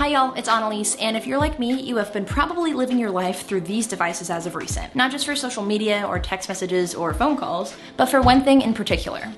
Hi y'all, it's Annelies, and if you're like me, you have been probably living your life through these devices as of recent. Not just for social media or text messages or phone calls, but for one thing in particular.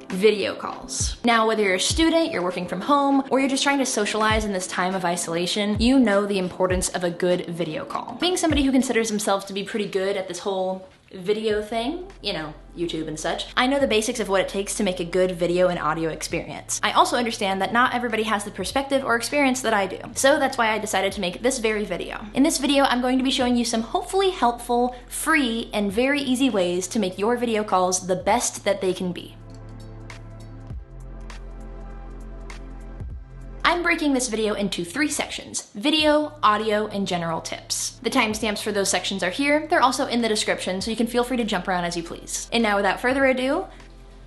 Video calls. Now, whether you're a student, you're working from home, or you're just trying to socialize in this time of isolation, you know the importance of a good video call. Being somebody who considers themselves to be pretty good at this whole video thing, you know, YouTube and such, I know the basics of what it takes to make a good video and audio experience. I also understand that not everybody has the perspective or experience that I do. So that's why I decided to make this very video. In this video, I'm going to be showing you some hopefully helpful, free, and very easy ways to make your video calls the best that they can be. I'm breaking this video into 3 sections: video, audio, and general tips. The timestamps for those sections are here. They're also in the description, so you can feel free to jump around as you please. And now without further ado,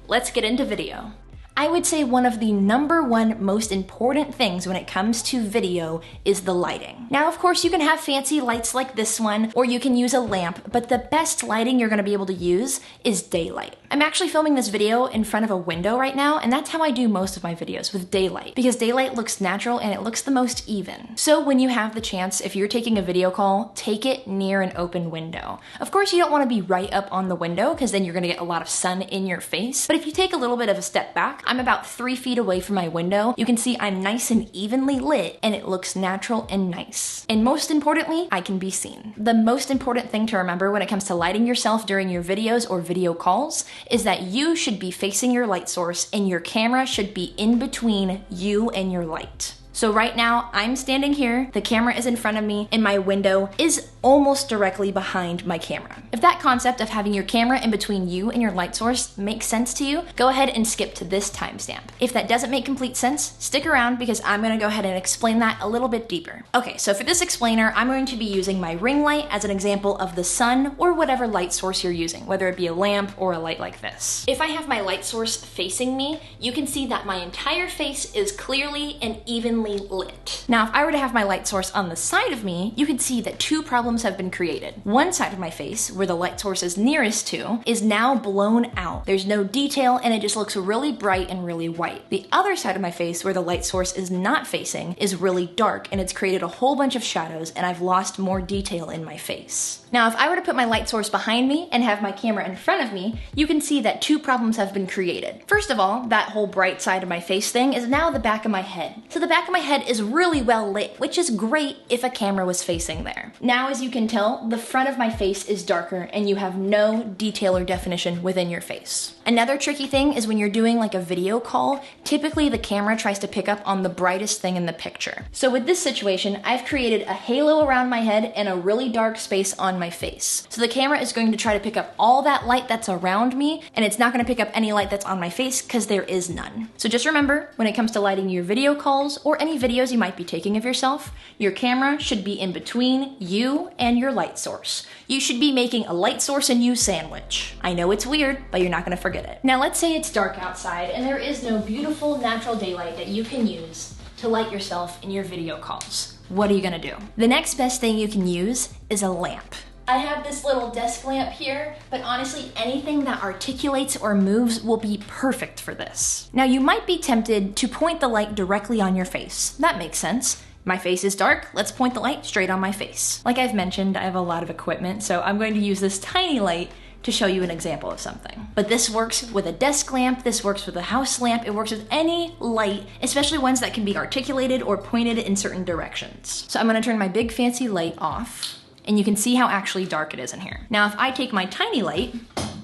let's get into video. I would say one of the #1 most important things when it comes to video is the lighting. Now, of course, you can have fancy lights like this one, or you can use a lamp, but the best lighting you're gonna be able to use is daylight. I'm actually filming this video in front of a window right now, and that's how I do most of my videos, with daylight, because daylight looks natural and it looks the most even. So when you have the chance, if you're taking a video call, take it near an open window. Of course, you don't wanna be right up on the window, because then you're gonna get a lot of sun in your face, but if you take a little bit of a step back, I'm about 3 feet away from my window. You can see I'm nice and evenly lit, and it looks natural and nice. And most importantly, I can be seen. The most important thing to remember when it comes to lighting yourself during your videos or video calls is that you should be facing your light source and your camera should be in between you and your light. So right now, I'm standing here, the camera is in front of me, and my window is almost directly behind my camera. If that concept of having your camera in between you and your light source makes sense to you, go ahead and skip to this timestamp. If that doesn't make complete sense, stick around because I'm gonna go ahead and explain that a little bit deeper. Okay, so for this explainer, I'm going to be using my ring light as an example of the sun or whatever light source you're using, whether it be a lamp or a light like this. If I have my light source facing me, you can see that my entire face is clearly and evenly lit. Now, if I were to have my light source on the side of me, you can see that 2 problems have been created. One side of my face, where the light source is nearest to, is now blown out. There's no detail and it just looks really bright and really white. The other side of my face, where the light source is not facing, is really dark and it's created a whole bunch of shadows and I've lost more detail in my face. Now, if I were to put my light source behind me and have my camera in front of me, you can see that 2 problems have been created. First of all, that whole bright side of my face thing is now the back of my head. So the back of my head is really well lit, which is great if a camera was facing there. Now, as you can tell, the front of my face is darker and you have no detail or definition within your face. Another tricky thing is when you're doing like a video call, typically the camera tries to pick up on the brightest thing in the picture. So with this situation, I've created a halo around my head and a really dark space on my face. So the camera is going to try to pick up all that light that's around me, and it's not going to pick up any light that's on my face because there is none. So just remember, when it comes to lighting your video calls or any videos you might be taking of yourself, your camera should be in between you and your light source. You should be making a light source and you sandwich. I know it's weird, but you're not going to forget it. Now let's say it's dark outside and there is no beautiful natural daylight that you can use to light yourself in your video calls. What are you gonna do? The next best thing you can use is a lamp. I have this little desk lamp here, but honestly, anything that articulates or moves will be perfect for this. Now, you might be tempted to point the light directly on your face. That makes sense. My face is dark, let's point the light straight on my face. Like I've mentioned, I have a lot of equipment, so I'm going to use this tiny light to show you an example of something. But this works with a desk lamp, this works with a house lamp, it works with any light, especially ones that can be articulated or pointed in certain directions. So I'm gonna turn my big fancy light off, and you can see how actually dark it is in here. Now, if I take my tiny light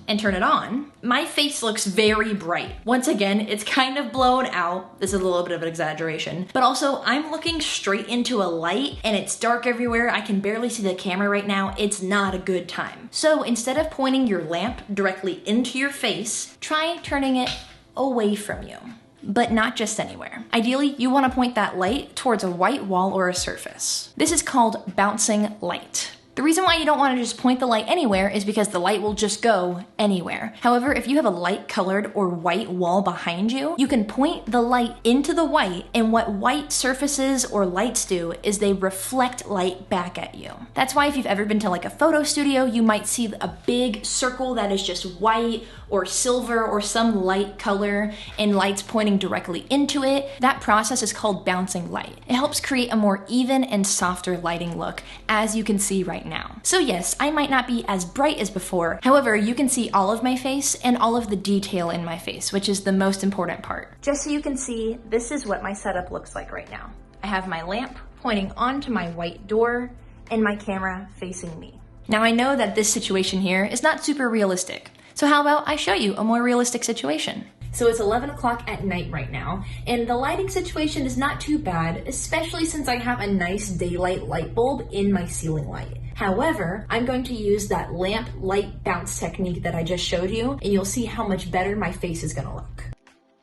and turn it on, my face looks very bright. Once again, it's kind of blown out. This is a little bit of an exaggeration, but also I'm looking straight into a light and it's dark everywhere. I can barely see the camera right now. It's not a good time. So instead of pointing your lamp directly into your face, try turning it away from you. But not just anywhere. Ideally, you want to point that light towards a white wall or a surface. This is called bouncing light. The reason why you don't want to just point the light anywhere is because the light will just go anywhere. However, if you have a light colored or white wall behind you, you can point the light into the white, and what white surfaces or lights do is they reflect light back at you. That's why if you've ever been to like a photo studio, you might see a big circle that is just white or silver or some light color and light's pointing directly into it, that process is called bouncing light. It helps create a more even and softer lighting look, as you can see right now. So yes, I might not be as bright as before. However, you can see all of my face and all of the detail in my face, which is the most important part. Just so you can see, this is what my setup looks like right now. I have my lamp pointing onto my white door and my camera facing me. Now I know that this situation here is not super realistic, so how about I show you a more realistic situation? So it's 11 o'clock at night right now, and the lighting situation is not too bad, especially since I have a nice daylight light bulb in my ceiling light. However, I'm going to use that lamp light bounce technique that I just showed you, and you'll see how much better my face is gonna look.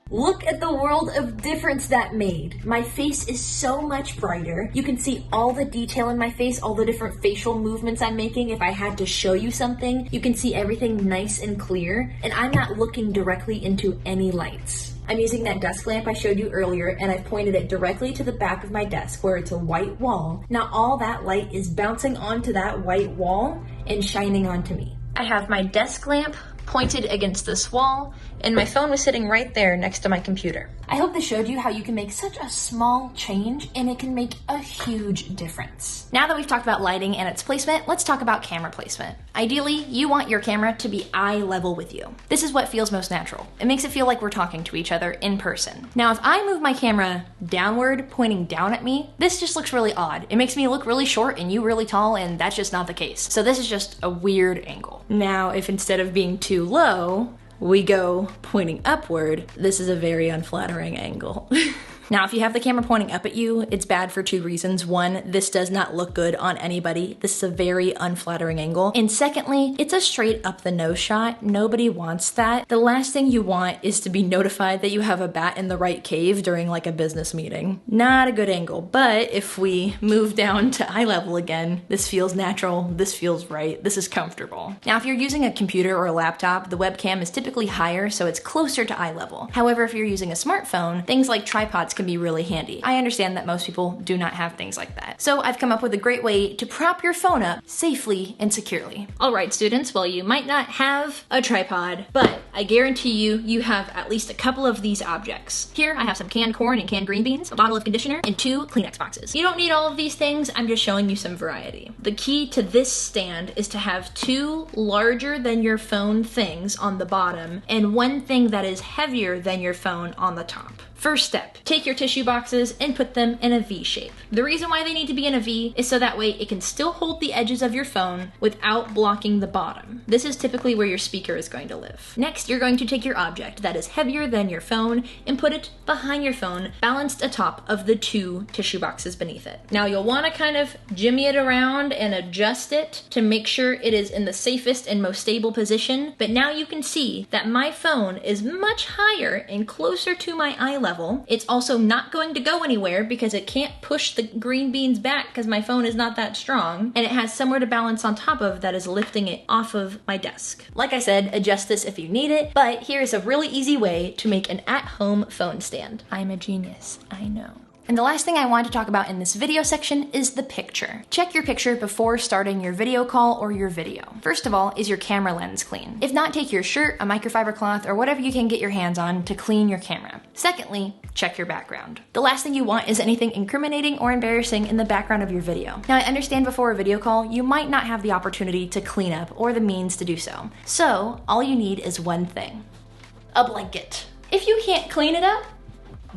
Look at the world of difference that made. My face is so much brighter. You can see all the detail in my face, all the different facial movements I'm making. If I had to show you something, you can see everything nice and clear, and I'm not looking directly into any lights. I'm using that desk lamp I showed you earlier, and I've pointed it directly to the back of my desk where it's a white wall. Now all that light is bouncing onto that white wall and shining onto me. I have my desk lamp pointed against this wall, and my phone was sitting right there next to my computer. I hope this showed you how you can make such a small change and it can make a huge difference. Now that we've talked about lighting and its placement, let's talk about camera placement. Ideally, you want your camera to be eye level with you. This is what feels most natural. It makes it feel like we're talking to each other in person. Now, if I move my camera downward, pointing down at me, this just looks really odd. It makes me look really short and you really tall, and that's just not the case. So this is just a weird angle. Now, if instead of being too low, we go pointing upward, this is a very unflattering angle. Now, if you have the camera pointing up at you, it's bad for two reasons. One, this does not look good on anybody. This is a very unflattering angle. And secondly, it's a straight up the nose shot. Nobody wants that. The last thing you want is to be notified that you have a bat in the right cave during like a business meeting. Not a good angle, but if we move down to eye level again, this feels natural, this feels right, this is comfortable. Now, if you're using a computer or a laptop, the webcam is typically higher, so it's closer to eye level. However, if you're using a smartphone, things like tripods can be really handy. I understand that most people do not have things like that. So I've come up with a great way to prop your phone up safely and securely. All right, students, well, you might not have a tripod, but I guarantee you have at least a couple of these objects. Here, I have some canned corn and canned green beans, a bottle of conditioner, and 2 Kleenex boxes. You don't need all of these things, I'm just showing you some variety. The key to this stand is to have 2 larger than your phone things on the bottom and 1 thing that is heavier than your phone on the top. First step, take your tissue boxes and put them in a V shape. The reason why they need to be in a V is so that way it can still hold the edges of your phone without blocking the bottom. This is typically where your speaker is going to live. Next, you're going to take your object that is heavier than your phone and put it behind your phone, balanced atop of the 2 tissue boxes beneath it. Now you'll want to kind of jimmy it around and adjust it to make sure it is in the safest and most stable position, but now you can see that my phone is much higher and closer to my eye level. It's also not going to go anywhere because it can't push the green beans back because my phone is not that strong, and it has somewhere to balance on top of that is lifting it off of my desk. Like I said, adjust this if you need it, but here's a really easy way to make an at-home phone stand. I'm a genius, I know. And the last thing I want to talk about in this video section is the picture. Check your picture before starting your video call or your video. First of all, is your camera lens clean? If not, take your shirt, a microfiber cloth, or whatever you can get your hands on to clean your camera. Secondly, check your background. The last thing you want is anything incriminating or embarrassing in the background of your video. Now, I understand before a video call, you might not have the opportunity to clean up or the means to do so. So, all you need is one thing: a blanket. If you can't clean it up,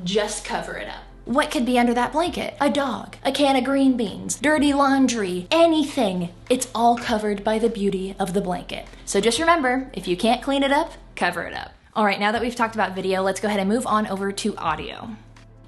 just cover it up. What could be under that blanket? A dog, a can of green beans, dirty laundry, anything. It's all covered by the beauty of the blanket. So just remember, if you can't clean it up, cover it up. All right, now that we've talked about video, let's go ahead and move on over to audio.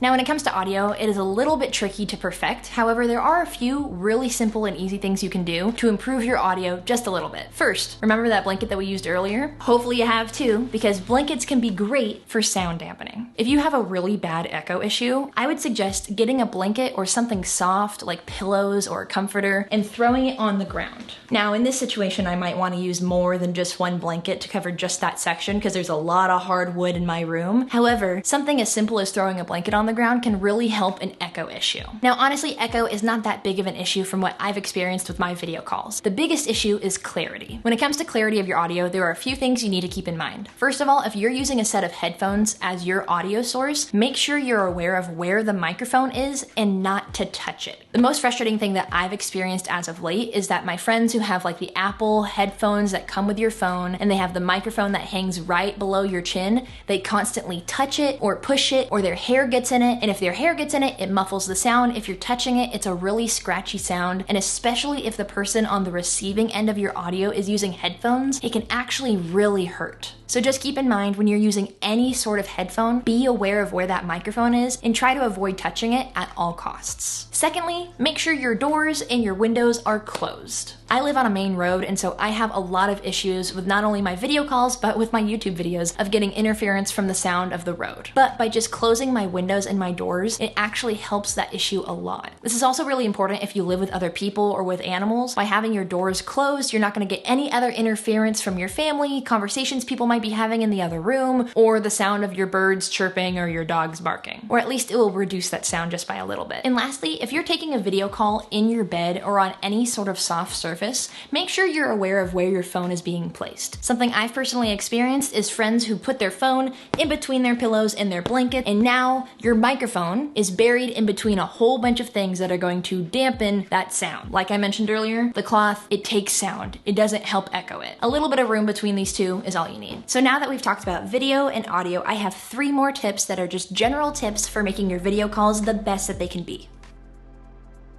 Now, when it comes to audio, it is a little bit tricky to perfect. However, there are a few really simple and easy things you can do to improve your audio just a little bit. First, remember that blanket that we used earlier? Hopefully you have too, because blankets can be great for sound dampening. If you have a really bad echo issue, I would suggest getting a blanket or something soft like pillows or a comforter and throwing it on the ground. Now, in this situation, I might want to use more than just one blanket to cover just that section because there's a lot of hardwood in my room. However, something as simple as throwing a blanket on the the ground can really help an echo issue. Now, honestly, echo is not that big of an issue from what I've experienced with my video calls. The biggest issue is clarity. When it comes to clarity of your audio, there are a few things you need to keep in mind. First of all, if you're using a set of headphones as your audio source, make sure you're aware of where the microphone is and not to touch it. The most frustrating thing that I've experienced as of late is that my friends who have like the Apple headphones that come with your phone and they have the microphone that hangs right below your chin, they constantly touch it or push it, or their hair gets in it, and if their hair gets in it, it muffles the sound. If you're touching it, it's a really scratchy sound, and especially if the person on the receiving end of your audio is using headphones, it can actually really hurt. So just keep in mind when you're using any sort of headphone, be aware of where that microphone is and try to avoid touching it at all costs. Secondly, make sure your doors and your windows are closed. I live on a main road, and so I have a lot of issues with not only my video calls, but with my YouTube videos of getting interference from the sound of the road. But by just closing my windows and my doors, it actually helps that issue a lot. This is also really important if you live with other people or with animals. By having your doors closed, you're not going to get any other interference from your family, conversations people might be having in the other room, or the sound of your birds chirping or your dogs barking. Or at least it will reduce that sound just by a little bit. And lastly, if you're taking a video call in your bed or on any sort of soft surface, make sure you're aware of where your phone is being placed. Something I've personally experienced is friends who put their phone in between their pillows and their blanket, and now your microphone is buried in between a whole bunch of things that are going to dampen that sound. Like I mentioned earlier, the cloth, it takes sound. It doesn't help echo it. A little bit of room between these two is all you need. So now that we've talked about video and audio, I have 3 more tips that are just general tips for making your video calls the best that they can be.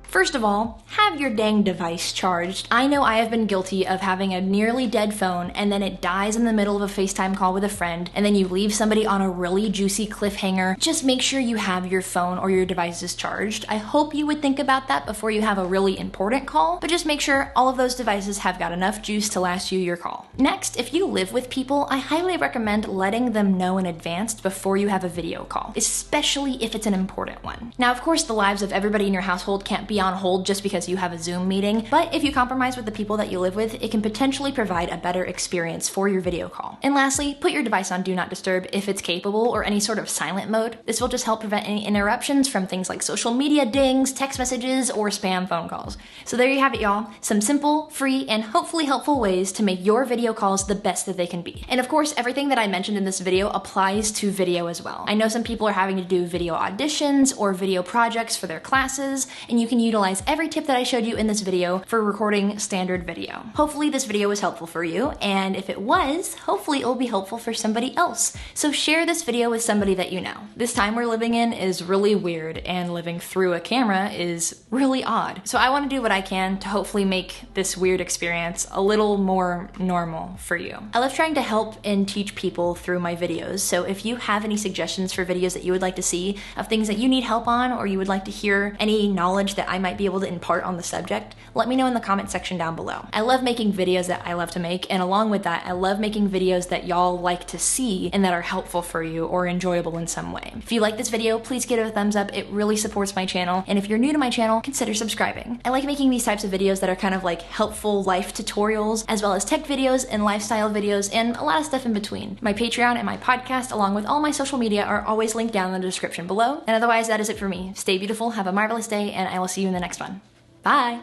First of all, have your dang device charged. I know I have been guilty of having a nearly dead phone and then it dies in the middle of a FaceTime call with a friend, and then you leave somebody on a really juicy cliffhanger. Just make sure you have your phone or your devices charged. I hope you would think about that before you have a really important call, but just make sure all of those devices have got enough juice to last you your call. Next, if you live with people, I highly recommend letting them know in advance before you have a video call, especially if it's an important one. Now, of course, the lives of everybody in your household can't be on hold just because you have a Zoom meeting, but if you compromise with the people that you live with, it can potentially provide a better experience for your video call. And lastly, put your device on Do Not Disturb if it's capable, or any sort of silent mode. This will just help prevent any interruptions from things like social media dings, text messages, or spam phone calls. So there you have it, y'all. Some simple, free, and hopefully helpful ways to make your video calls the best that they can be. And of course, everything that I mentioned in this video applies to video as well. I know some people are having to do video auditions or video projects for their classes, and you can utilize every tip that I showed you in this video for recording standard video. Hopefully this video was helpful for you, and if it was, hopefully it will be helpful for somebody else. So share this video with somebody that you know. This time we're living in is really weird, and living through a camera is really odd. So I want to do what I can to hopefully make this weird experience a little more normal for you. I love trying to help and teach people through my videos, so if you have any suggestions for videos that you would like to see, of things that you need help on, or you would like to hear any knowledge that I might be able to impart on the subject, let me know in the comment section down below. I love making videos that I love to make, and along with that, I love making videos that y'all like to see and that are helpful for you or enjoyable in some way. If you like this video, please give it a thumbs up. It really supports my channel, and if you're new to my channel, consider subscribing. I like making these types of videos that are kind of like helpful life tutorials, as well as tech videos and lifestyle videos, and a lot of stuff in between. My Patreon and my podcast, along with all my social media, are always linked down in the description below. And otherwise, that is it for me. Stay beautiful, have a marvelous day, and I will see you in the next one. Bye!